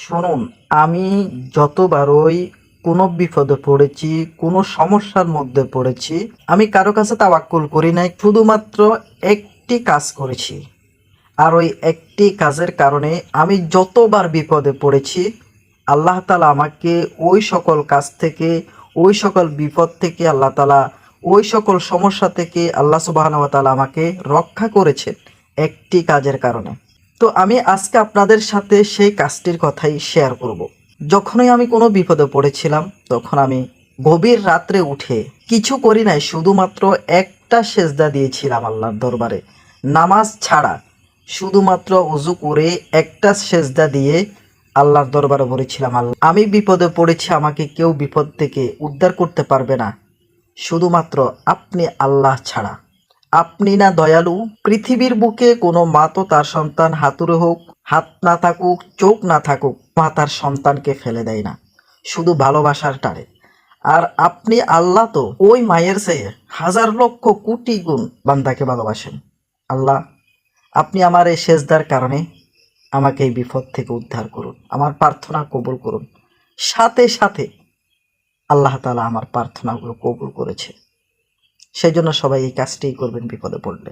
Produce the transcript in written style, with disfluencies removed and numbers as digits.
শুনুন, আমি যতবারই কোনো বিপদে পড়েছি, কোনো সমস্যার মধ্যে পড়েছি, আমি কারো কাছে তাওয়াক্কুল করি নাই, শুধুমাত্র একটি কাজ করেছি। আর ওই একটি কাজের কারণে আমি যতবার বিপদে পড়েছি, আল্লাহ তাআলা আমাকে ওই সকল কাজ থেকে, ওই সকল বিপদ থেকে আল্লাহ তাআলা, ওই সকল সমস্যা থেকে আল্লাহ সুবহানাহু ওয়া তাআলা আমাকে রক্ষা করেছেন একটি কাজের কারণে। তো আমি আজকে আপনাদের সাথে সেই কাজটির কথাই শেয়ার করব। যখনই আমি কোনো বিপদে পড়েছিলাম, তখন আমি গভীর রাত্রে উঠে কিছু করি নাই, শুধুমাত্র একটা সেজদা দিয়েছিলাম আল্লাহর দরবারে, নামাজ ছাড়া। শুধুমাত্র অজু করে একটা সেজদা দিয়ে আল্লাহর দরবারে বলেছিলাম, আল্লাহ, আমি বিপদে পড়েছি, আমাকে কেউ বিপদ থেকে উদ্ধার করতে পারবে না, শুধুমাত্র আপনি আল্লাহ ছাড়া। আপনি না দয়ালু? পৃথিবীর বুকে কোনো মা তো তার সন্তান হাতুড়ে হোক, হাত না থাকুক, চোখ না থাকুক, মা তার সন্তানকে ফেলে দেয় না, শুধু ভালোবাসার টানে। আর আপনি আল্লাহ তো ওই মায়ের চেয়ে হাজার লক্ষ কোটি গুণ বান্দাকে ভালোবাসেন। আল্লাহ, আপনি আমার এই সেজদার কারণে আমাকে এই বিপদ থেকে উদ্ধার করুন, আমার প্রার্থনা কবুল করুন। সাথে সাথে আল্লাহ তাআলা আমার প্রার্থনাগুলো কবুল করেছে। সেই জন্য সবাই এই কাজটিই করবেন বিপদে পড়লে।